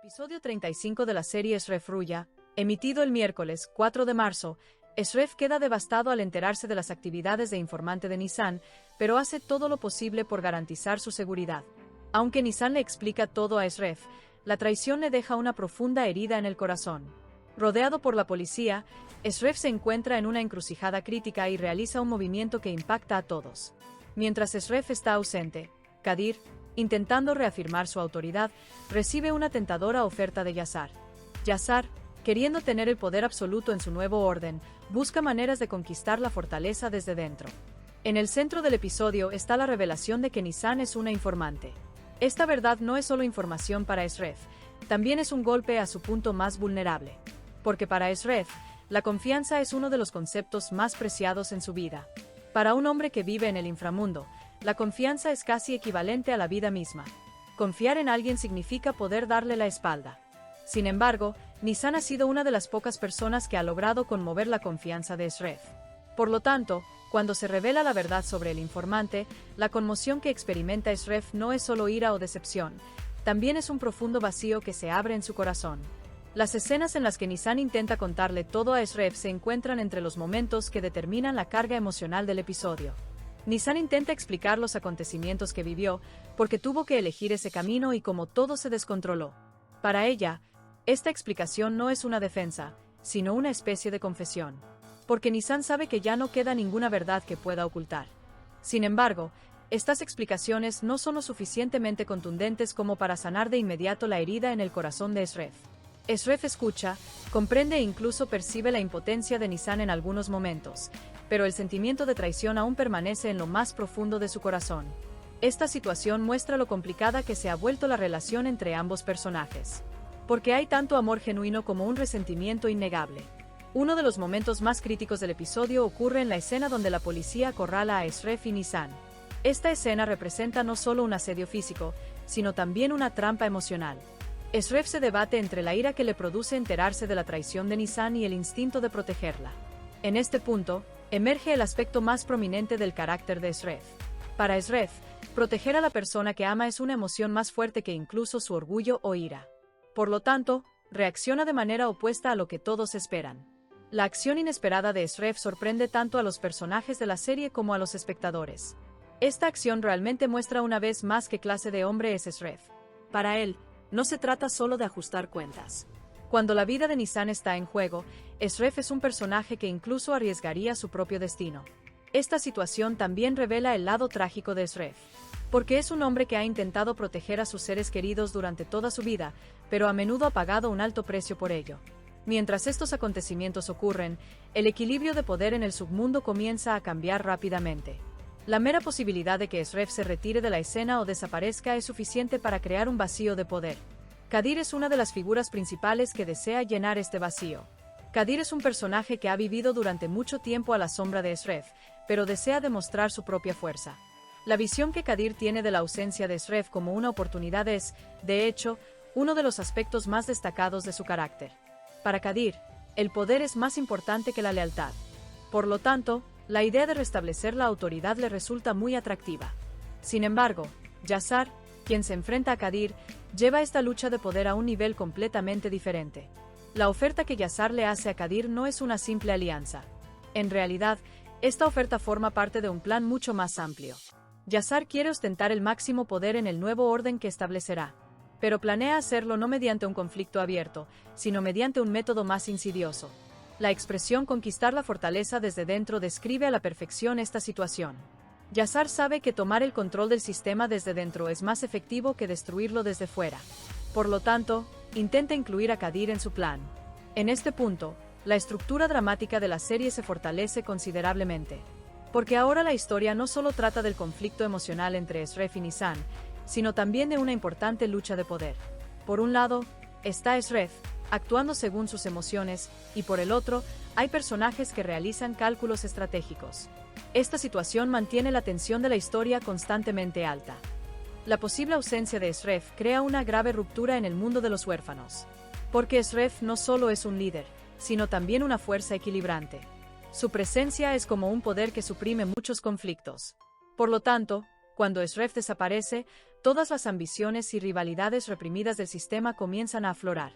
Episodio 35 de la serie Shref Ruya, emitido el miércoles 4 de marzo, Shref queda devastado al enterarse de las actividades de informante de Nissan, pero hace todo lo posible por garantizar su seguridad. Aunque Nissan le explica todo a Shref, la traición le deja una profunda herida en el corazón. Rodeado por la policía, Shref se encuentra en una encrucijada crítica y realiza un movimiento que impacta a todos. Mientras Shref está ausente, Kadir, intentando reafirmar su autoridad, recibe una tentadora oferta de Yazar. Yazar, queriendo tener el poder absoluto en su nuevo orden, busca maneras de conquistar la fortaleza desde dentro. En el centro del episodio está la revelación de que Nissan es una informante. Esta verdad no es solo información para Shref, también es un golpe a su punto más vulnerable. Porque para Shref, la confianza es uno de los conceptos más preciados en su vida. Para un hombre que vive en el inframundo, la confianza es casi equivalente a la vida misma. Confiar en alguien significa poder darle la espalda. Sin embargo, Nissan ha sido una de las pocas personas que ha logrado conmover la confianza de Shref. Por lo tanto, cuando se revela la verdad sobre el informante, la conmoción que experimenta Shref no es solo ira o decepción, también es un profundo vacío que se abre en su corazón. Las escenas en las que Nissan intenta contarle todo a Shref se encuentran entre los momentos que determinan la carga emocional del episodio. Nissan intenta explicar los acontecimientos que vivió, porque tuvo que elegir ese camino y cómo todo se descontroló. Para ella, esta explicación no es una defensa, sino una especie de confesión. Porque Nissan sabe que ya no queda ninguna verdad que pueda ocultar. Sin embargo, estas explicaciones no son lo suficientemente contundentes como para sanar de inmediato la herida en el corazón de Shref. Shref escucha, comprende e incluso percibe la impotencia de Nissan en algunos momentos, pero el sentimiento de traición aún permanece en lo más profundo de su corazón. Esta situación muestra lo complicada que se ha vuelto la relación entre ambos personajes. Porque hay tanto amor genuino como un resentimiento innegable. Uno de los momentos más críticos del episodio ocurre en la escena donde la policía acorrala a Shref y Nissan. Esta escena representa no solo un asedio físico, sino también una trampa emocional. Shref se debate entre la ira que le produce enterarse de la traición de Nissan y el instinto de protegerla. En este punto, emerge el aspecto más prominente del carácter de Shref. Para Shref, proteger a la persona que ama es una emoción más fuerte que incluso su orgullo o ira. Por lo tanto, reacciona de manera opuesta a lo que todos esperan. La acción inesperada de Shref sorprende tanto a los personajes de la serie como a los espectadores. Esta acción realmente muestra una vez más qué clase de hombre es Shref. Para él, no se trata solo de ajustar cuentas. Cuando la vida de Nissan está en juego, Shref es un personaje que incluso arriesgaría su propio destino. Esta situación también revela el lado trágico de Shref. Porque es un hombre que ha intentado proteger a sus seres queridos durante toda su vida, pero a menudo ha pagado un alto precio por ello. Mientras estos acontecimientos ocurren, el equilibrio de poder en el submundo comienza a cambiar rápidamente. La mera posibilidad de que Shref se retire de la escena o desaparezca es suficiente para crear un vacío de poder. Kadir es una de las figuras principales que desea llenar este vacío. Kadir es un personaje que ha vivido durante mucho tiempo a la sombra de Shref, pero desea demostrar su propia fuerza. La visión que Kadir tiene de la ausencia de Shref como una oportunidad es, de hecho, uno de los aspectos más destacados de su carácter. Para Kadir, el poder es más importante que la lealtad. Por lo tanto, la idea de restablecer la autoridad le resulta muy atractiva. Sin embargo, Yazar, quien se enfrenta a Kadir, lleva esta lucha de poder a un nivel completamente diferente. La oferta que Yazar le hace a Kadir no es una simple alianza. En realidad, esta oferta forma parte de un plan mucho más amplio. Yazar quiere ostentar el máximo poder en el nuevo orden que establecerá. Pero planea hacerlo no mediante un conflicto abierto, sino mediante un método más insidioso. La expresión conquistar la fortaleza desde dentro describe a la perfección esta situación. Yazar sabe que tomar el control del sistema desde dentro es más efectivo que destruirlo desde fuera. Por lo tanto, intenta incluir a Kadir en su plan. En este punto, la estructura dramática de la serie se fortalece considerablemente. Porque ahora la historia no solo trata del conflicto emocional entre Shref y Nissan, sino también de una importante lucha de poder. Por un lado, está Shref, actuando según sus emociones, y por el otro, hay personajes que realizan cálculos estratégicos. Esta situación mantiene la tensión de la historia constantemente alta. La posible ausencia de Shref crea una grave ruptura en el mundo de los huérfanos. Porque Shref no solo es un líder, sino también una fuerza equilibrante. Su presencia es como un poder que suprime muchos conflictos. Por lo tanto, cuando Shref desaparece, Todas las ambiciones y rivalidades reprimidas del sistema comienzan a aflorar.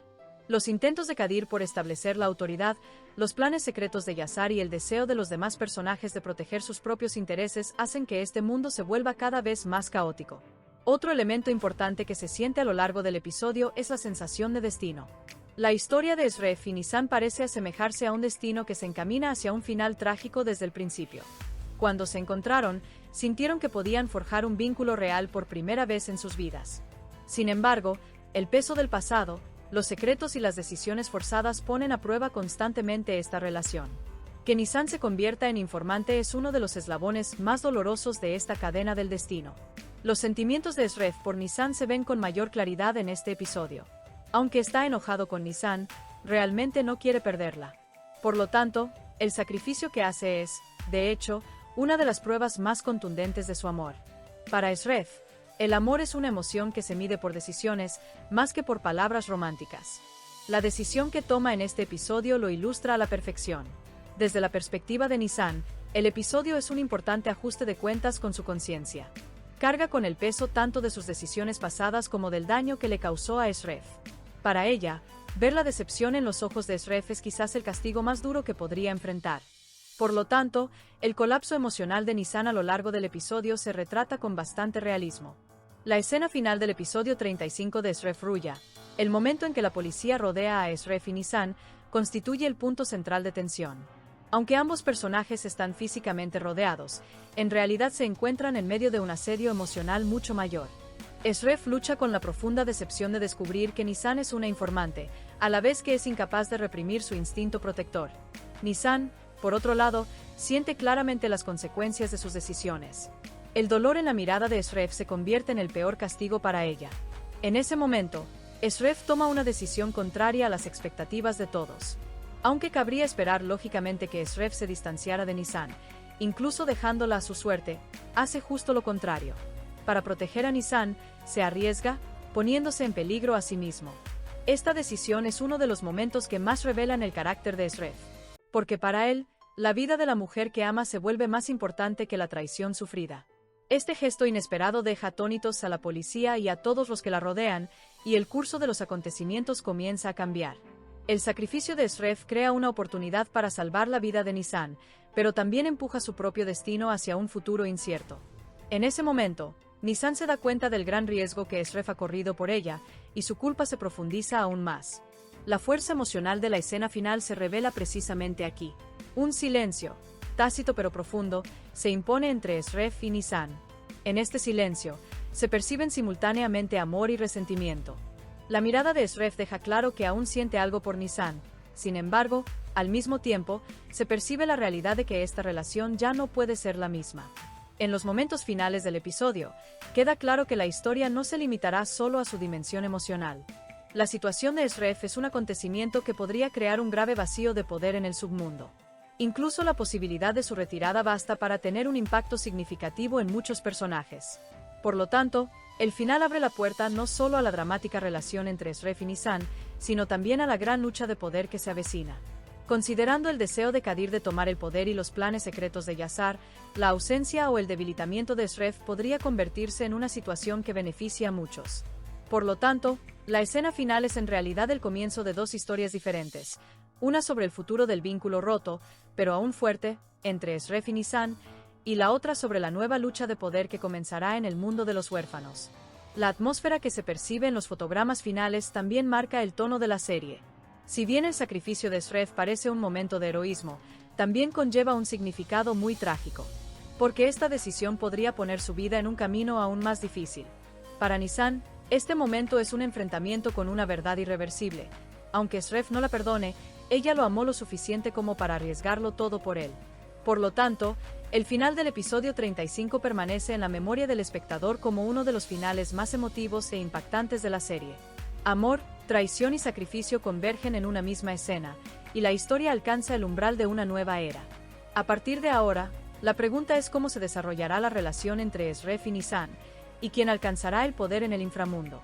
Los intentos de Kadir por establecer la autoridad, los planes secretos de Yazar y el deseo de los demás personajes de proteger sus propios intereses hacen que este mundo se vuelva cada vez más caótico. Otro elemento importante que se siente a lo largo del episodio es la sensación de destino. La historia de Esref y Nisan parece asemejarse a un destino que se encamina hacia un final trágico desde el principio. Cuando se encontraron, sintieron que podían forjar un vínculo real por primera vez en sus vidas. Sin embargo, el peso del pasado, los secretos y las decisiones forzadas ponen a prueba constantemente esta relación. Que Nisan se convierta en informante es uno de los eslabones más dolorosos de esta cadena del destino. Los sentimientos de Esref por Nisan se ven con mayor claridad en este episodio. Aunque está enojado con Nisan, realmente no quiere perderla. Por lo tanto, el sacrificio que hace es, de hecho, una de las pruebas más contundentes de su amor. Para Esref, el amor es una emoción que se mide por decisiones, más que por palabras románticas. La decisión que toma en este episodio lo ilustra a la perfección. Desde la perspectiva de Nisan, el episodio es un importante ajuste de cuentas con su conciencia. Carga con el peso tanto de sus decisiones pasadas como del daño que le causó a Esref. Para ella, ver la decepción en los ojos de Esref es quizás el castigo más duro que podría enfrentar. Por lo tanto, el colapso emocional de Nisan a lo largo del episodio se retrata con bastante realismo. La escena final del episodio 35 de Esref Ruya, el momento en que la policía rodea a Esref y Nisan, constituye el punto central de tensión. Aunque ambos personajes están físicamente rodeados, en realidad se encuentran en medio de un asedio emocional mucho mayor. Esref lucha con la profunda decepción de descubrir que Nisan es una informante, a la vez que es incapaz de reprimir su instinto protector. Nisan, por otro lado, siente claramente las consecuencias de sus decisiones. El dolor en la mirada de Esref se convierte en el peor castigo para ella. En ese momento, Esref toma una decisión contraria a las expectativas de todos. Aunque cabría esperar lógicamente que Esref se distanciara de Nisan, incluso dejándola a su suerte, hace justo lo contrario. Para proteger a Nisan, se arriesga, poniéndose en peligro a sí mismo. Esta decisión es uno de los momentos que más revelan el carácter de Esref. Porque para él, la vida de la mujer que ama se vuelve más importante que la traición sufrida. Este gesto inesperado deja atónitos a la policía y a todos los que la rodean, y el curso de los acontecimientos comienza a cambiar. El sacrificio de Esref crea una oportunidad para salvar la vida de Nisan, pero también empuja su propio destino hacia un futuro incierto. En ese momento, Nisan se da cuenta del gran riesgo que Esref ha corrido por ella, y su culpa se profundiza aún más. La fuerza emocional de la escena final se revela precisamente aquí. Un silencio, tácito pero profundo, se impone entre Esref y Nisan. En este silencio, se perciben simultáneamente amor y resentimiento. La mirada de Esref deja claro que aún siente algo por Nisan. Sin embargo, al mismo tiempo, se percibe la realidad de que esta relación ya no puede ser la misma. En los momentos finales del episodio, queda claro que la historia no se limitará solo a su dimensión emocional. La situación de Esref es un acontecimiento que podría crear un grave vacío de poder en el submundo. Incluso la posibilidad de su retirada basta para tener un impacto significativo en muchos personajes. Por lo tanto, el final abre la puerta no solo a la dramática relación entre Esref y Nisan, sino también a la gran lucha de poder que se avecina. Considerando el deseo de Kadir de tomar el poder y los planes secretos de Yazar, la ausencia o el debilitamiento de Esref podría convertirse en una situación que beneficia a muchos. Por lo tanto, la escena final es en realidad el comienzo de dos historias diferentes, una sobre el futuro del vínculo roto, pero aún fuerte, entre Esref y Nisan, y la otra sobre la nueva lucha de poder que comenzará en el mundo de los huérfanos. La atmósfera que se percibe en los fotogramas finales también marca el tono de la serie. Si bien el sacrificio de Esref parece un momento de heroísmo, también conlleva un significado muy trágico. Porque esta decisión podría poner su vida en un camino aún más difícil. Para Nisan, este momento es un enfrentamiento con una verdad irreversible. Aunque Esref no la perdone, ella lo amó lo suficiente como para arriesgarlo todo por él. Por lo tanto, el final del episodio 35 permanece en la memoria del espectador como uno de los finales más emotivos e impactantes de la serie. Amor, traición y sacrificio convergen en una misma escena, y la historia alcanza el umbral de una nueva era. A partir de ahora, la pregunta es cómo se desarrollará la relación entre Esref y Nisan, y quién alcanzará el poder en el inframundo.